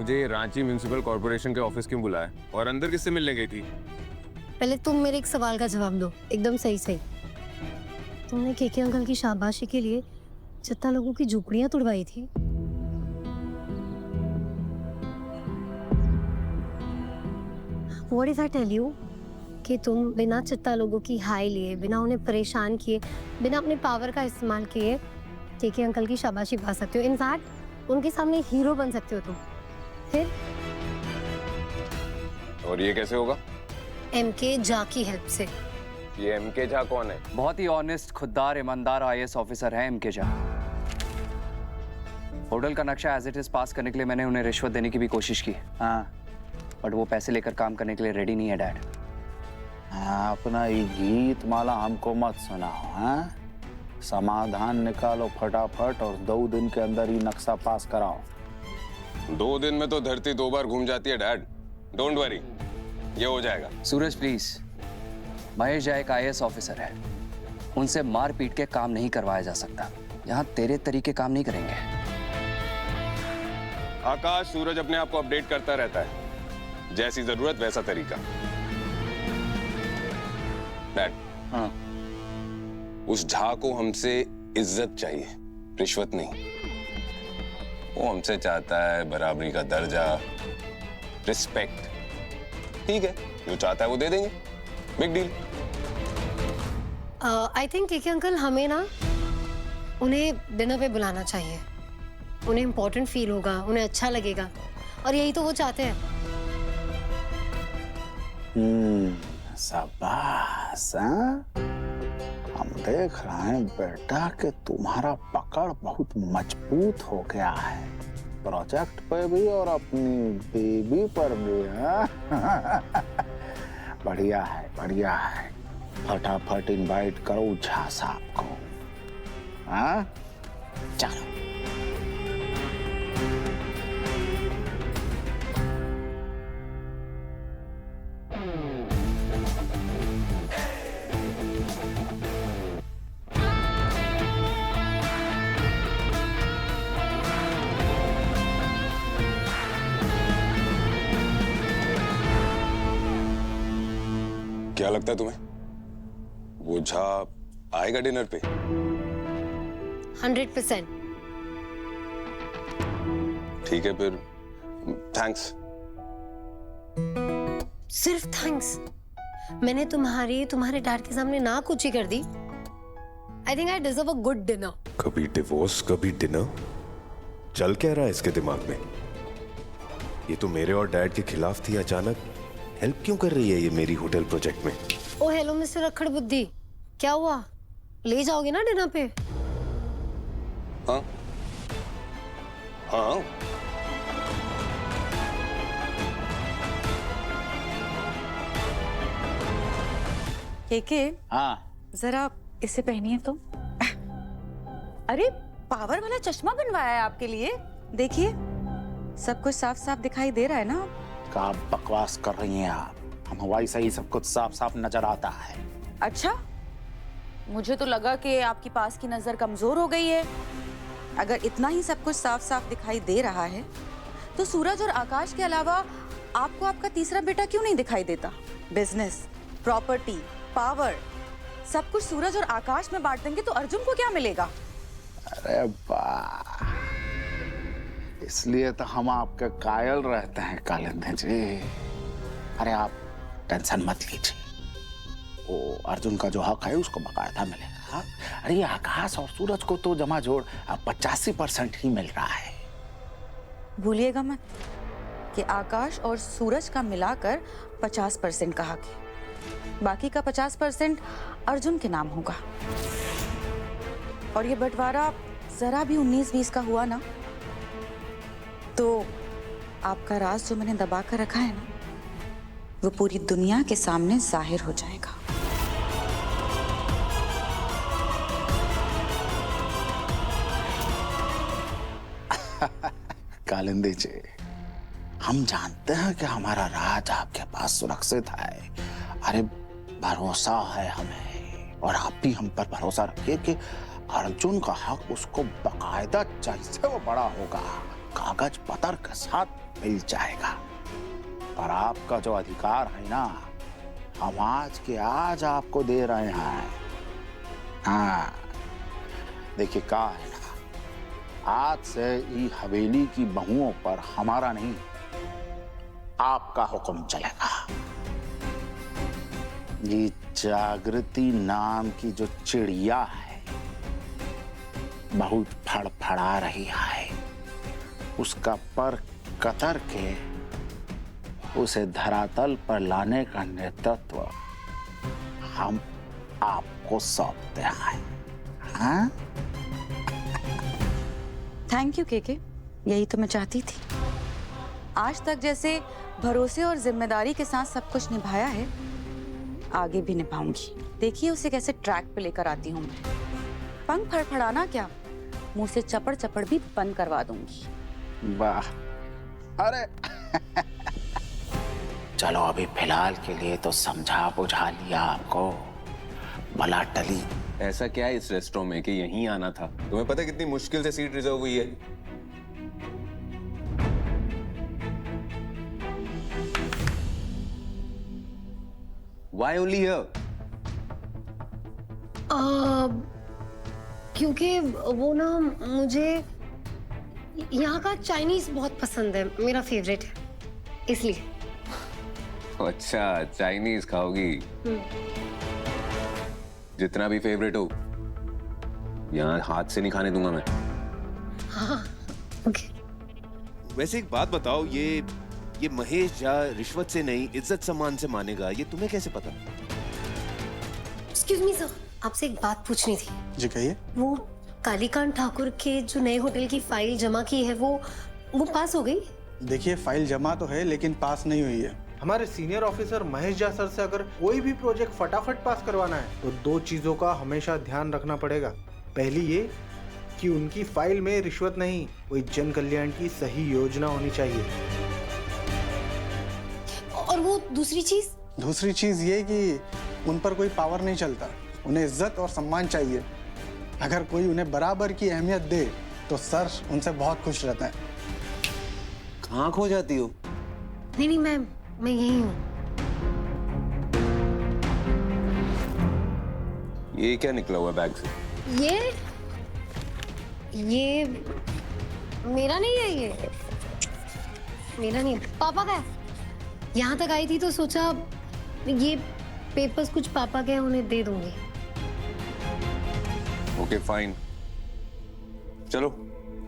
मुझे Ranchi municipal corporation के office क्यों बुलाया और अंदर किससे मिलने गई थी? पहले तुम मेरे एक सवाल का जवाब दो, एकदम सही सही। तुमने केके अंकल की शाबाशी के लिए जितना लोगों की झुपड़ियां तुड़वाई थी। What if I tell you कि तुम बिना चित्ता लोगों की हाय लिए, बिना उन्हें परेशान किए, बिना अपने पावर का इस्तेमाल किए केके अंकल की शाबाशी पा सकते हो। इनफैक्ट उनके सामने हीरो बन सकते हो तुम। फिर और ये कैसे होगा? एमके झा की हेल्प से। ये एमके झा कौन है? बहुत ही ऑनेस्ट, खुददार, ईमानदार आईएएस ऑफिसर है एमके झा। होटल का नक्शा एज इट इज पास करने के लिए मैंने उन्हें रिश्वत देने की भी कोशिश की। हाँ, बट वो पैसे लेकर काम करने के लिए रेडी नहीं है डैड। हाँ, अपना ये गीत माला हमको मत सुनाओ। हाँ, समाधान निकालो फटाफट और 2 दिन के अंदर ही नक्शा पास कराओ। 2 दिन में तो धरती 2 बार घूम जाती है डैड। डोंट वरी, ये हो जाएगा। सूरज प्लीज, महेश झा एक आईएएस ऑफिसर है, उनसे मार पीट के काम नहीं करवाया जा सकता। यहाँ तेरे तरीके काम नहीं करेंगे। आकाश, सूरज अपने आप को अपडेट करता रहता है, जैसी जरूरत वैसा तरीका। डैड, हाँ, उस झा को हमसे इज्जत चाहिए, रिश्वत नहीं। वो हमसे चाहता है बराबरी का दर्जा, रिस्पेक्ट। ठीक है, जो चाहता है वो दे देंगे, big deal. I think KK uncle हमें ना उन्हें डिनर पे बुलाना चाहिए। उन्हें इम्पोर्टेंट फील होगा, उन्हें अच्छा लगेगा, और यही तो वो चाहते हैं। शाबाश। हाँ? हम देख रहे हैं बेटा कि तुम्हारा पकड़ बहुत मजबूत हो गया है, प्रोजेक्ट पे भी और अपनी बेबी पर भी। हाँ? बढ़िया है, बढ़िया है। फटाफट इनवाइट करो झा साहब को। हाँ, चलो। क्या लगता है तुम्हें, वो झा आएगा डिनर पे? 100%। ठीक है फिर, थैंक्स। सिर्फ थैंक्स? मैंने तुम्हारे डैड के सामने ना कुछ ही कर दी। I think I deserve a good dinner. कभी डिवोर्स, कभी डिनर, चल क्या रहा है इसके दिमाग में? ये तो मेरे और डैड के खिलाफ थी, अचानक हेल्प क्यों कर रही है ये मेरी होटल प्रोजेक्ट में? ओ हेलो मिस्टर अक्खड़ बुद्धि, क्या हुआ? ले जाओगे ना डिनर पे? हाँ हाँ। केके, हाँ, जरा इसे पहनिए तो। अरे पावर वाला चश्मा बनवाया है आपके लिए, देखिए सब कुछ साफ साफ दिखाई दे रहा है ना। क्या बकवास कर रही हैं आप? हम हवाई से ही सब कुछ साफ साफ नजर आता है। अच्छा, मुझे तो लगा कि आपकी पास की नजर कमजोर हो गई है। अगर इतना ही सब कुछ साफ साफ दिखाई दे रहा है तो सूरज और आकाश के अलावा आपको आपका तीसरा बेटा क्यों नहीं दिखाई देता? बिजनेस, प्रॉपर्टी, पावर, सब कुछ सूरज और आकाश में बांट देंगे तो अर्जुन को क्या मिलेगा? अरे वाह, इसलिए तो हम आपके कायल रहते हैं कालिंदी जी। अरे आप टेंशन मत लीजिए, वो अर्जुन का जो हक है उसको बकायदा मिलेगा। अरे ये आकाश और सूरज को तो जमा जोड़ 85% ही मिल रहा है। भूलिएगा मत कि आकाश और सूरज का मिलाकर 50% का हक है, बाकी का 50% अर्जुन के नाम होगा। और ये बंटवारा जरा भी 19-20 का हुआ ना तो आपका राज जो मैंने दबा कर रखा है ना, वो पूरी दुनिया के सामने जाहिर हो जाएगा। कालिंदी जी, हम जानते हैं कि हमारा राज आपके पास सुरक्षित है। अरे भरोसा है हमें, और आप भी हम पर भरोसा रखिए कि अर्जुन का हक उसको बकायदा जैसे वो बड़ा होगा कागज पत्र के साथ मिल जाएगा। पर आपका जो अधिकार है ना, हम आज के आज आपको दे रहे हैं। हाँ, देखिए का है ना, आज से ये हवेली की बहुओं पर हमारा नहीं, आपका हुक्म चलेगा। ये जागृति नाम की जो चिड़िया है, बहुत फड़फड़ा रही है। उसका पर कतर के उसे धरातल पर लाने का नेतृत्व हम आपको सौंपते हैं। हाँ? थैंक यू केके, यही तो मैं चाहती थी। आज तक जैसे भरोसे और जिम्मेदारी के साथ सब कुछ निभाया है, आगे भी निभाऊंगी। देखिए उसे कैसे ट्रैक पे लेकर आती हूँ मैं। पंख फड़फड़ाना क्या, मुंह से चपड़ चपड़ भी बंद करवा दूंगी। वाह, अरे चलो अभी फिलहाल के लिए तो समझा बुझा लिया आपको, भला टली। ऐसा क्या है इस रेस्टोरेंट में कि यहीं आना था? तुम्हें पता है कितनी मुश्किल से सीट रिजर्व हुई है? Why only here? क्योंकि वो ना, मुझे यहाँ का चाइनीज बहुत पसंद है, मेरा फेवरेट है, इसलिए। अच्छा, चाइनीज खाओगी? जितना भी फेवरेट हो, यहाँ हाथ से नहीं खाने दूंगा मैं। हाँ, ओके। वैसे एक बात बताओ, ये महेश झा रिश्वत से नहीं इज्जत सम्मान से मानेगा, ये तुम्हें कैसे पता? एक्सक्यूज मी सर, आपसे एक बात पूछनी थी। जी कहिए। वो कालीकांत ठाकुर के जो नए होटल की फाइल जमा की है, वो पास हो गई? देखिए फाइल जमा तो है लेकिन पास नहीं हुई है। हमारे senior officer Mahesh Jha sir से अगर कोई भी प्रोजेक्ट फटाफट पास करवाना है तो दो चीजों का हमेशा ध्यान रखना पड़ेगा। पहली ये कि उनकी फाइल में रिश्वत नहीं, कोई जन कल्याण की सही योजना होनी चाहिए। और वो दूसरी चीज ये कि उन पर कोई पावर नहीं चलता, उन्हें इज्जत और सम्मान चाहिए। अगर कोई उन्हें बराबर की अहमियत दे तो सर उनसे बहुत खुश रहते हैं। कहाँ खो जाती हो? नहीं, मैं यही हूँ। ये क्या निकला हुआ बैग से? ये मेरा नहीं है, ये मेरा नहीं है, पापा का है। यहाँ तक आई थी तो सोचा ये पेपर्स कुछ पापा के हैं, उन्हें दे दूंगी। ओके फाइन, चलो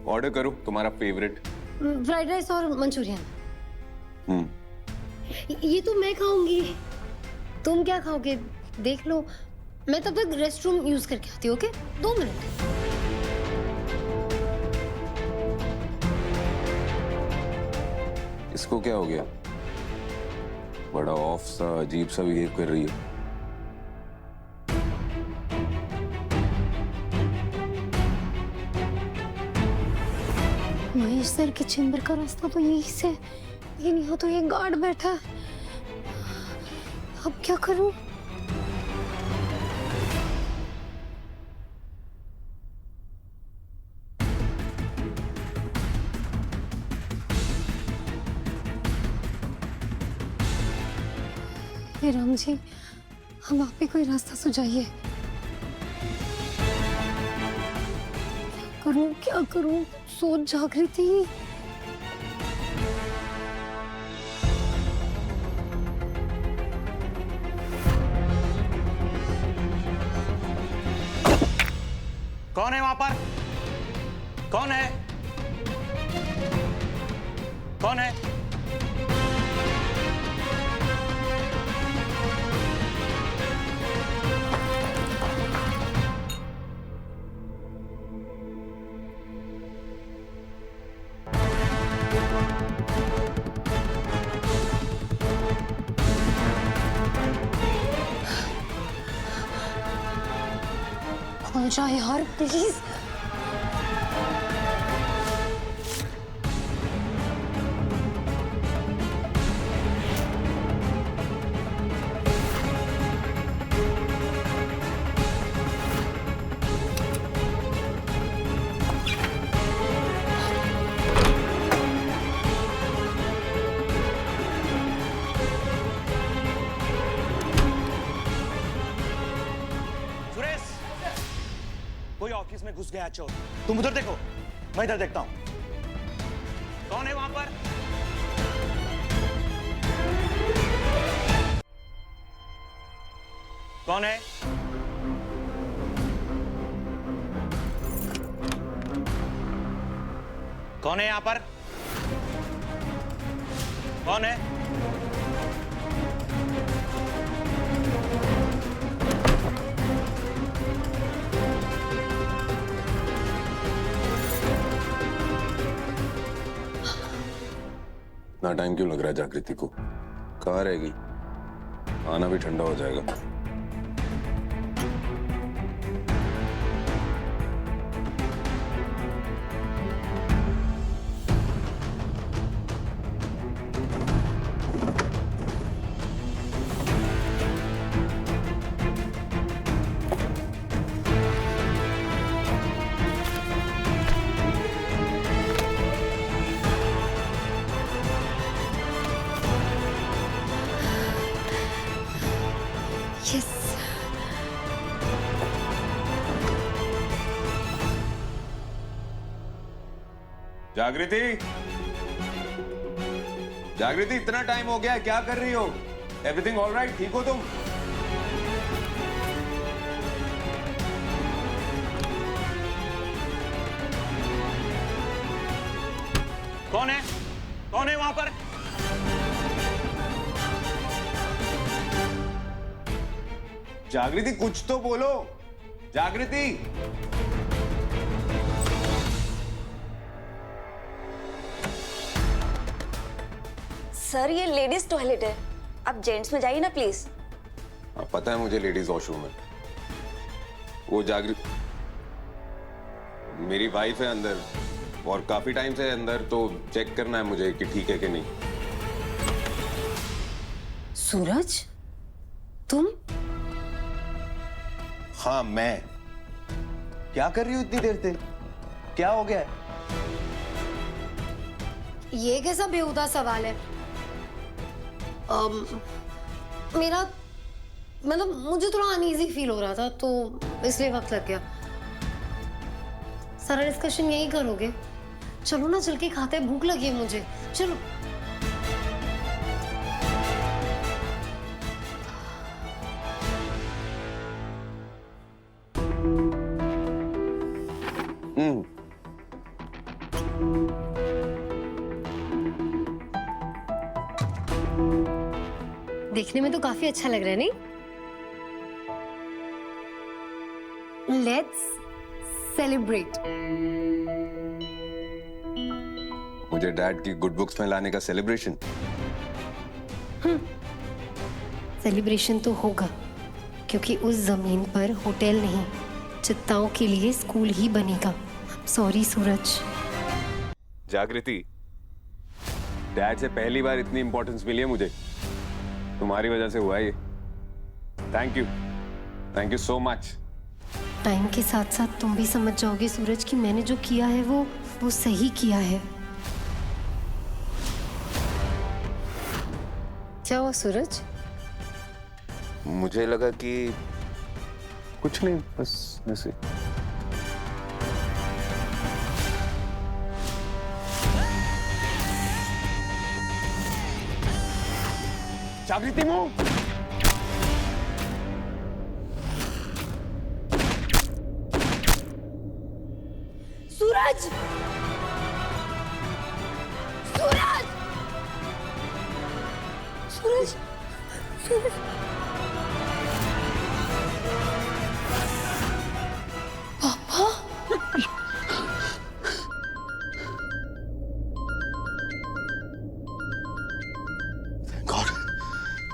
ऑर्डर करो तुम्हारा फेवरेट। फ्राइड राइस और मंचूरियन। ये तो मैं खाऊंगी, तुम क्या खाओगे देख लो। मैं तब तक रेस्ट रूम यूज करके आती हूँ। Okay, 2 minute. इसको क्या हो गया? बड़ा ऑफ सा अजीब सा बिहेव कर रही है। महेश सर के चेंबर का रास्ता तो यहीं से, ये नहीं हो तो ये गार्ड बैठा है। अब क्या करूं? हे राम जी, हम आप पे कोई रास्ता सुझाइए। क्या करूं? सोच जाग रही थी। कौन है वहां पर? कौन है? कौन है? खुल जाए यार प्लीज। कोई ऑफिस में घुस गया चोर। तुम उधर देखो, मैं इधर देखता हूं। कौन है वहां पर? कौन है? कौन है यहां पर? कौन है? इतना टाइम क्यों लग रहा है जागृति को? कहाँ रहेगी? आना भी ठंडा हो जाएगा। यस। जागृति, जागृति, इतना टाइम हो गया, क्या कर रही हो? Everything all right? ठीक हो तुम? कौन है? कौन है वहां पर? जागृति, कुछ तो बोलो। जागृति, सर ये लेडीज टॉयलेट है, आप जेंट्स में जाइए ना प्लीज। पता है मुझे लेडीज वॉशरूम है। वो जागृति मेरी वाइफ है अंदर, और काफी टाइम से अंदर, तो चेक करना है मुझे कि ठीक है कि नहीं। सूरज, तुम? हाँ मैं। क्या कर रही हो इतनी देर से? क्या हो गया है? ये कैसा बेहुदा सवाल है? मेरा मतलब मुझे थोड़ा अनईजी फील हो रहा था, तो इसलिए वक्त लग गया। सारा डिस्कशन यही करोगे? चलो ना, चल के खाते हैं, भूख लगी है मुझे। चलो। देखने में तो काफी अच्छा लग रहा है, नहीं? Let's celebrate. मुझे डैड की गुड बुक्स में लाने का सेलिब्रेशन? सेलिब्रेशन तो होगा, क्योंकि उस जमीन पर होटल नहीं, चित्ताओं के लिए स्कूल ही बनेगा। सॉरी सूरज। जागृति, डैड से पहली बार इतनी इंपॉर्टेंस मिली है मुझे। तुम्हारी वजह से हुआ ये। Thank you so much. Time के साथ साथ तुम भी समझ जाओगे सूरज कि मैंने जो किया है वो सही किया है। क्या हुआ सूरज? मुझे लगा कि कुछ नहीं, बस ऐसे। जागृति मूव। सूरज! सूरज! सूरज! सूरज! पापा?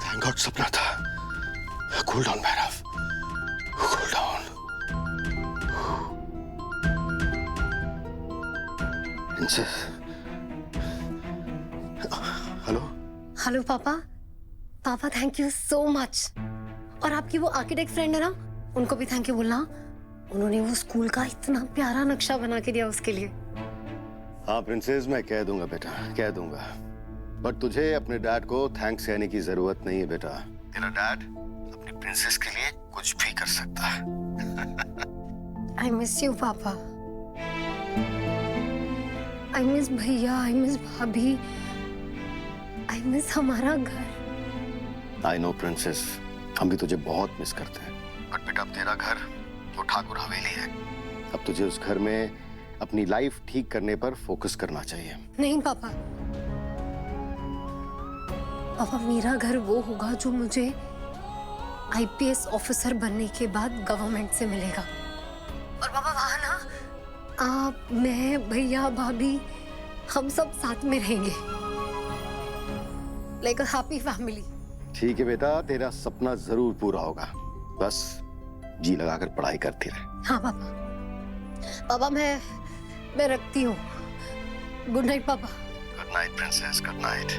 थैंक गॉड सपना था। Cool down Bhairav, cool down. Hello hello पापा। पापा थैंक यू सो मच। और आपकी वो आर्किटेक्ट फ्रेंड है ना, उनको भी थैंक यू बोलना। उन्होंने वो स्कूल का इतना प्यारा नक्शा बना के दिया उसके लिए। हाँ प्रिंसेस, मैं कह दूंगा बेटा, कह दूंगा। पर तुझे अपने डैड को थैंक्स कहने की जरूरत नहीं है बेटा। तेरा डैड अपनी प्रिंसेस के लिए कुछ भी कर सकता है। आई मिस यू पापा, आई मिस भैया, आई मिस भाभी, आई मिस हमारा घर। आई नो प्रिंसेस, हम भी तुझे बहुत मिस करते हैं, बट बेटा अब तेरा घर वो ठाकुर हवेली है। अब तुझे उस घर में अपनी लाइफ ठीक करने पर फोकस करना चाहिए। नहीं पापा, पापा मेरा घर वो होगा जो मुझे आईपीएस ऑफिसर बनने के बाद गवर्नमेंट से मिलेगा। और पापा वहां ना आप, मैं, भैया, भाभी, हम सब साथ में रहेंगे, लाइक अ हैप्पी फैमिली। ठीक है बेटा, तेरा सपना जरूर पूरा होगा, बस जी लगाकर पढ़ाई करती रहे। हाँ पापा। पापा मैं रखती हूँ। गुड नाइट पापा। Good night princess, good night.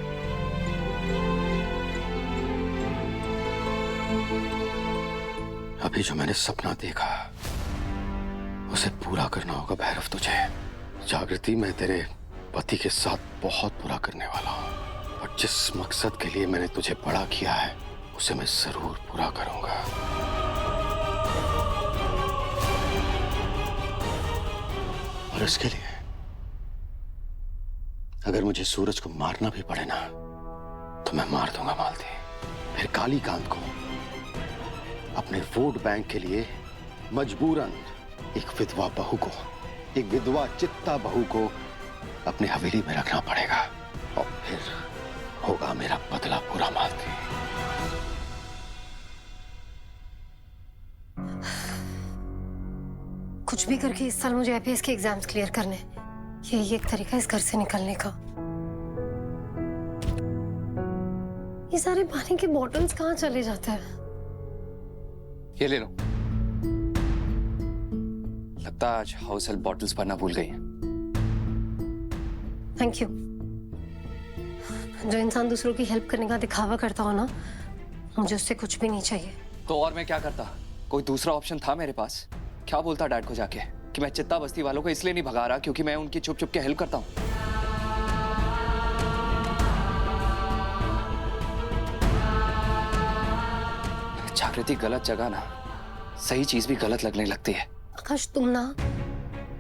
अभी जो मैंने सपना देखा उसे पूरा करना होगा भैरव तुझे। जागृति, मैं तेरे पति के साथ बहुत बुरा करने वाला हूँ, और जिस मकसद के लिए मैंने तुझे बड़ा किया है उसे मैं जरूर पूरा करूंगा। और इसके लिए अगर मुझे सूरज को मारना भी पड़े ना तो मैं मार दूंगा मालती। फिर कालीकांत को अपने वोट बैंक के लिए मजबूरन एक विधवा बहू को, एक विधवा चित्ता बहू को अपनी हवेली में रखना पड़ेगा, और फिर होगा मेरा बदला पूरा मालती। कुछ भी करके इस साल मुझे आईपीएस के एग्जाम्स क्लियर करने, यही एक तरीका इस घर से निकलने का। ये सारे पानी के बॉटल्स कहाँ चले जाते हैं? ये ले लो। लगता है आज हाउस हेल्प बॉटल्स भरना भूल गई हैं। Thank you. जो इंसान दूसरों की हेल्प करने का दिखावा करता हो ना, मुझे उससे कुछ भी नहीं चाहिए। तो और मैं क्या करता? कोई दूसरा ऑप्शन था मेरे पास? क्या बोलता डैड को जाके कि मैं चित्ता बस्ती वालों को इसलिए नहीं भगा रहा क्योंकि मैं उनकी छुप छुप के हेल्प करता हूँ। जागृति, गलत जगह ना सही चीज भी गलत लगने लगती है। आकाश, तुम ना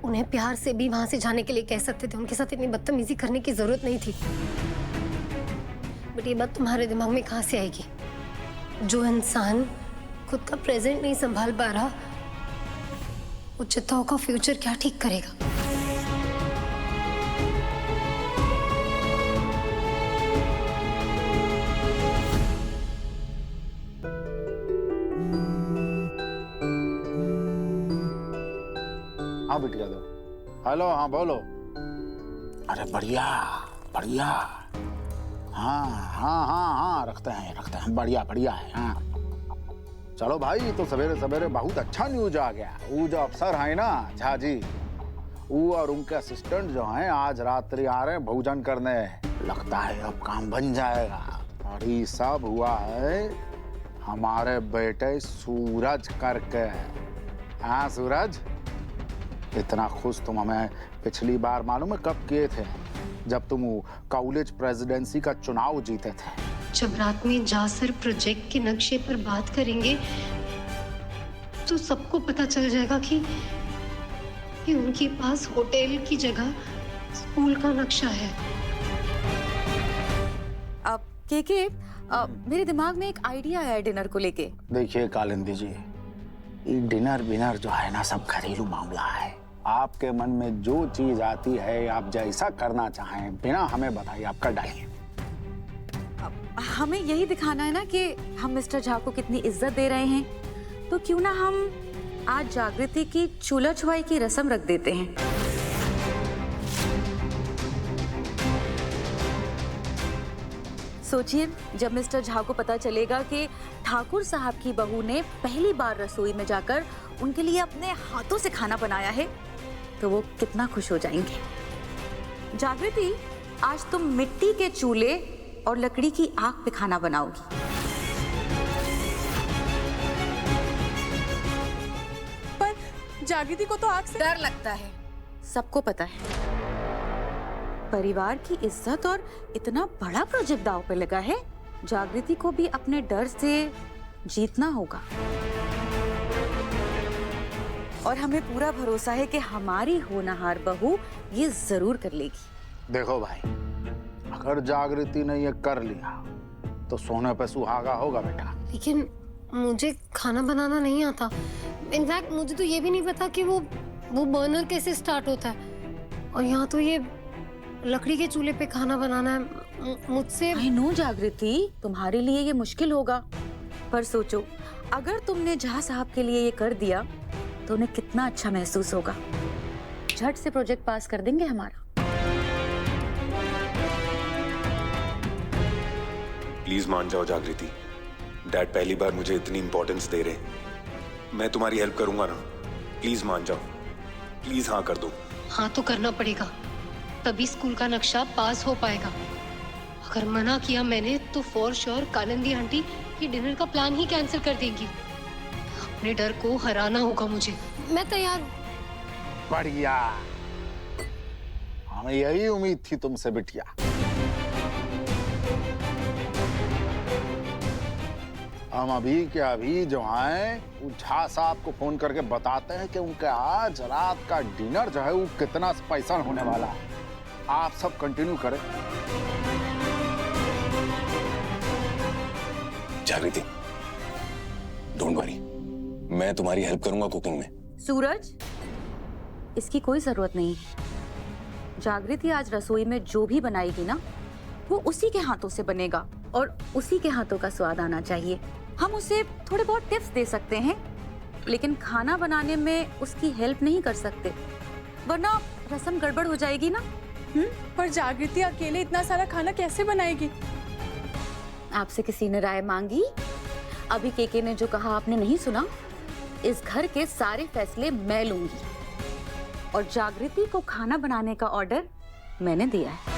उन्हें प्यार से भी वहां से जाने के लिए कह सकते थे, उनके साथ इतनी बदतमीजी करने की जरूरत नहीं थी। बट ये बात तुम्हारे दिमाग में कहां से आएगी? जो इंसान खुद का प्रेजेंट नहीं संभाल पा रहा, वो चित्ताओं का फ्यूचर क्या ठीक करेगा? हाँ बिटिया दो। हेलो, हाँ बोलो। अरे बढ़िया बढ़िया, हाँ हाँ हाँ हाँ, रखते हैं, बढ़िया बढ़िया है। हाँ चलो भाई, तो सवेरे सवेरे बहुत अच्छा न्यूज आ गया। वो जो अफसर है ना झा जी, वो और उनके असिस्टेंट जो हैं आज रात्रि आ रहे हैं भोजन करने। लगता है अब काम बन जाएगा। और ये सब हुआ है हमारे बेटे सूरज करके। हाँ सूरज, इतना खुश तुम हमें पिछली बार मालूम है कब किए थे? जब तुम कॉलेज प्रेसिडेंसी का चुनाव जीते थे। जब रात में जासर प्रोजेक्ट के नक्शे पर बात करेंगे तो सबको पता चल जाएगा कि उनके पास होटल की जगह स्कूल का नक्शा है। अब के मेरे दिमाग में एक आइडिया आया है डिनर को लेके। देखिए कालिंदी जी, ये डिनर बिनर जो है ना सब घरेलू मामला है। आपके मन में जो चीज आती है, आप जैसा करना चाहें बिना हमें बताइए आप कर डालिए। हमें यही दिखाना है ना कि हम मिस्टर झा को कितनी इज्जत दे रहे हैं, तो क्यों ना हम आज जागृति की चूल्हा छुआई की रस्म रख देते हैं। सोचिए, जब मिस्टर झा को पता चलेगा कि ठाकुर साहब की बहू ने पहली बार रसोई में जाकर उनके लिए अपने हाथों से खाना बनाया है, तो वो कितना खुश हो जाएंगे। जागृति, आज तुम मिट्टी के चूल्हे और लकड़ी की आग पे खाना बनाओगी। पर जागृति को तो आग से डर लगता है, सबको पता है। परिवार की इज्जत और इतना बड़ा प्रोजेक्ट दांव पे लगा है, जागृति को भी अपने डर से जीतना होगा। और हमें पूरा भरोसा है कि हमारी होनहार बहू ये जरूर कर लेगी। देखो भाई, अगर जागृति ने ये कर लिया तो सोने पे सुहागा होगा बेटा। लेकिन मुझे खाना बनाना नहीं आता। इनफैक्ट मुझे तो ये भी नहीं पता कि वो बर्नर कैसे स्टार्ट होता है, और यहाँ तो ये लकड़ी के चूल्हे पे खाना बनाना है मुझसे। आई नो जागृति, तुम्हारे लिए ये मुश्किल होगा, पर सोचो अगर तुमने जहाँ साहब के लिए ये कर दिया तो उन्हें कितना अच्छा महसूस होगा। झट से प्रोजेक्ट पास कर देंगे हमारा। प्लीज मान जाओ जागृति, डैड पहली बार मुझे इतनी इंपॉर्टेंस दे रहे हैं। मैं तुम्हारी हेल्प करूंगा ना, प्लीज मान जाओ, प्लीज हाँ कर दो। हाँ तो करना पड़ेगा, तभी स्कूल का नक्शा पास हो पाएगा। अगर मना किया मैंने तो फॉर श्योर कालिंदी आंटी ये डिनर का प्लान ही कैंसिल कर देंगी। अपने डर को हराना होगा मुझे। मैं तैयार हूँ। बढ़िया, हमें यही उम्मीद थी तुमसे बिटिया। हम अभी के अभी जो आए झा साहब को फोन करके बताते हैं कि उनके आज रात का डिनर जो है वो कितना स्पेशल होने वाला है। आप सब कंटिन्यू करें। जागृति, डोंट वरी, मैं तुम्हारी हेल्प करूंगा कुकिंग में। सूरज, इसकी कोई जरूरत नहीं। जागृति आज रसोई में जो भी बनाएगी ना, वो उसी के हाथों से बनेगा और उसी के हाथों का स्वाद आना चाहिए। हम उसे थोड़े बहुत टिप्स दे सकते हैं, लेकिन खाना बनाने में उसकी हेल्प नहीं कर सकते, वरना रसम गड़बड़ हो जाएगी ना। पर जागृति अकेले इतना सारा खाना कैसे बनाएगी? आपसे किसी ने राय मांगी? अभी केके ने जो कहा आपने नहीं सुना? इस घर के सारे फैसले मैं लूंगी और जागृति को खाना बनाने का ऑर्डर मैंने दिया है।